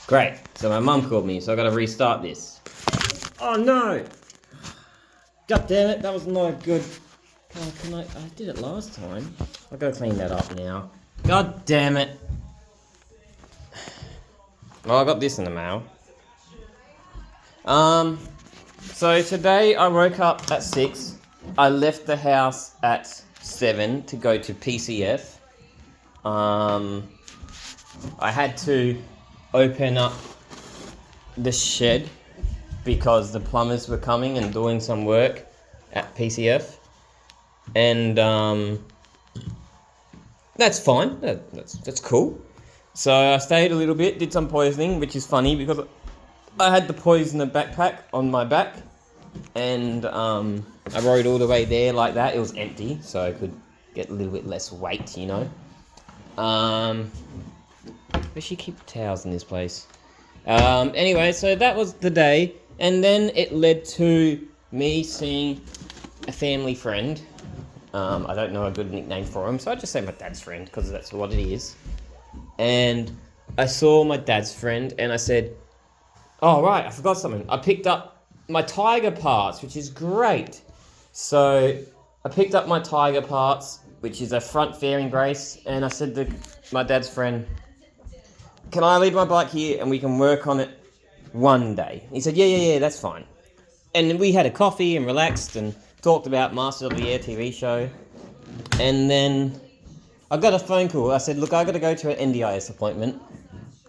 Great. So my mum called me, so I gotta restart this. Oh no! God damn it, that was not good. I did it last time. I gotta clean that up now. God damn it. Well, I got this in the mail. So today I woke up at 6. I left the house at 7 to go to PCF. I had to open up the shed because the plumbers were coming and doing some work at PCF. And that's fine. That's cool. So I stayed a little bit, did some poisoning, which is funny because I had the poisoner backpack on my back, and I rode all the way there like that. It was empty, so I could get a little bit less weight, you know. Where should you keep towels in this place? Anyway, so that was the day, and then it led to me seeing a family friend. I don't know a good nickname for him, so I just say my dad's friend because that's what it is. And I saw my dad's friend, and I said, "Oh right, I forgot something. I picked up my tiger parts, which is great." So I picked up my tiger parts, which is a front fairing brace, and I said to my dad's friend, "Can I leave my bike here and we can work on it one day?" He said, yeah, that's fine. And we had a coffee and relaxed and talked about Masters of the Air TV show. And then I got a phone call. I said, "Look, I got to go to an NDIS appointment.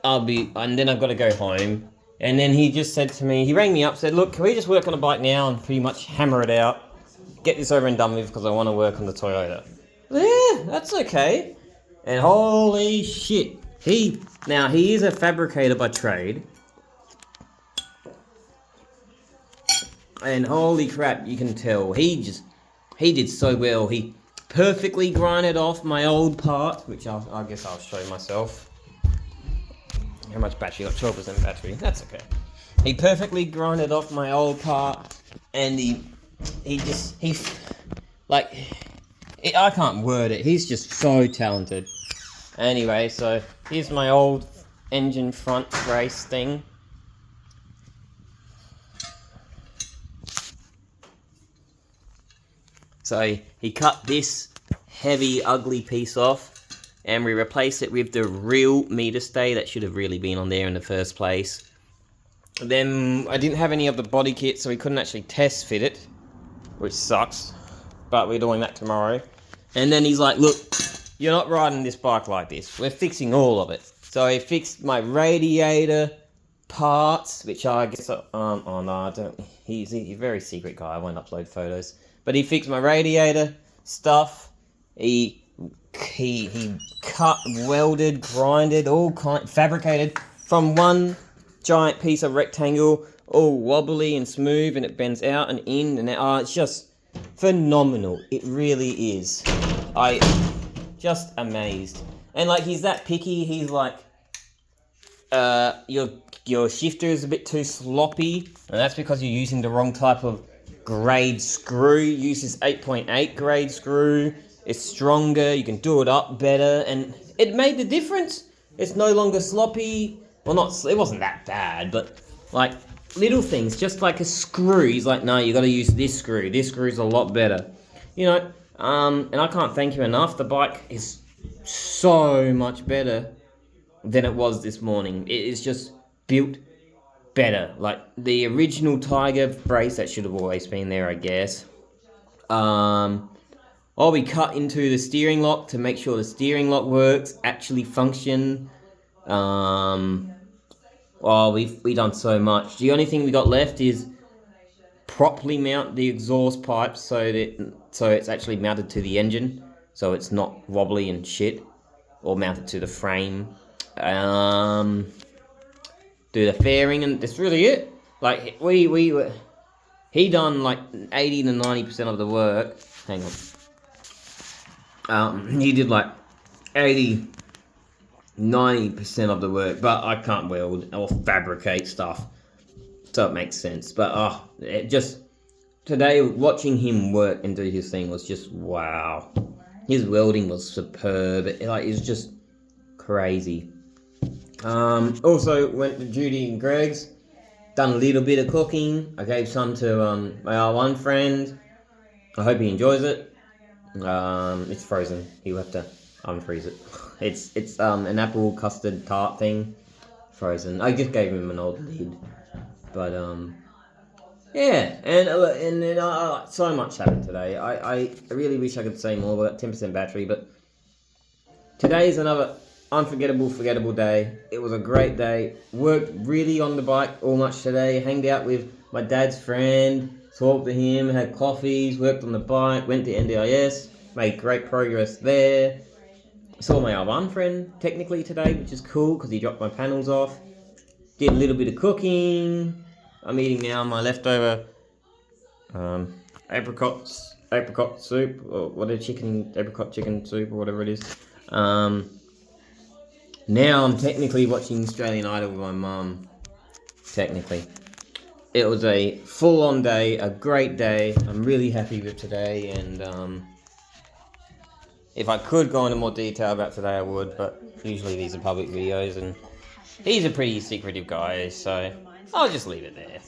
And then I've got to go home." And then he just said to me, he rang me up, said, "Look, can we just work on a bike now and pretty much hammer it out? Get this over and done with because I want to work on the Toyota." Yeah, that's okay. And holy shit. He is a fabricator by trade. And holy crap, you can tell. He did so well. He perfectly grinded off my old part, which I guess I'll show myself. How much battery? Got 12% battery. That's okay. He perfectly grinded off my old part, and I can't word it. He's just so talented. Anyway, so here's my old engine front brace thing. So he cut this heavy, ugly piece off, and we replaced it with the real meter stay that should have really been on there in the first place. Then I didn't have any of the body kit, so we couldn't actually test fit it, which sucks, but we're doing that tomorrow. And then he's like, "Look, you're not riding this bike like this. We're fixing all of it." So he fixed my radiator parts, which I guess, oh no, I don't, he's a very secret guy, I won't upload photos. But he fixed my radiator stuff. He cut, welded, grinded, fabricated from one giant piece of rectangle, all wobbly and smooth, and it bends out and in and out. It's just phenomenal. It really is. I just amazed. And like, he's that picky. He's like, your shifter is a bit too sloppy, and that's because you're using the wrong type of grade screw. Uses 8.8 grade screw. It's stronger, you can do it up better, and it made the difference. It's no longer sloppy. Well, it wasn't that bad, but like little things, just like a screw. He's like, "No, you got to use this screw. This screw's a lot better." You know, and I can't thank him enough. The bike is so much better than it was this morning. It is just built better. Like the original Tiger brace that should have always been there, I guess. We cut into the steering lock to make sure the steering lock works, actually function. We've done so much. The only thing we got left is properly mount the exhaust pipe so it's actually mounted to the engine, so it's not wobbly and shit, or mounted to the frame. Do the fairing, and that's really it. Like he done like 80 to 90% of the work. Hang on. He did like 80, 90% of the work, but I can't weld or fabricate stuff, so it makes sense. But today watching him work and do his thing was just wow. His welding was superb. It was just crazy. Also went to Judy and Greg's. Done a little bit of cooking. I gave some to my R1 friend. I hope he enjoys it. It's frozen. He'll have to unfreeze it. It's an apple custard tart thing. Frozen. I just gave him an old lid. But yeah, and then so much happened today. I really wish I could say more. We got 10% battery, but today's another forgettable day. It was a great day. Worked really on the bike all much today. Hanged out with my dad's friend. Talked to him. Had coffees. Worked on the bike. Went to NDIS. Made great progress there. Saw my R1 friend technically today, which is cool because he dropped my panels off. Did a little bit of cooking. I'm eating now my leftover apricot soup, or apricot chicken soup, or whatever it is. Now I'm technically watching Australian Idol with my mum. Technically. It was a full-on day, a great day. I'm really happy with today, and if I could go into more detail about today, I would, but usually these are public videos, and he's a pretty secretive guy, so I'll just leave it there.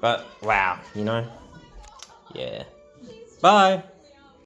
But, wow, you know? Yeah. Bye!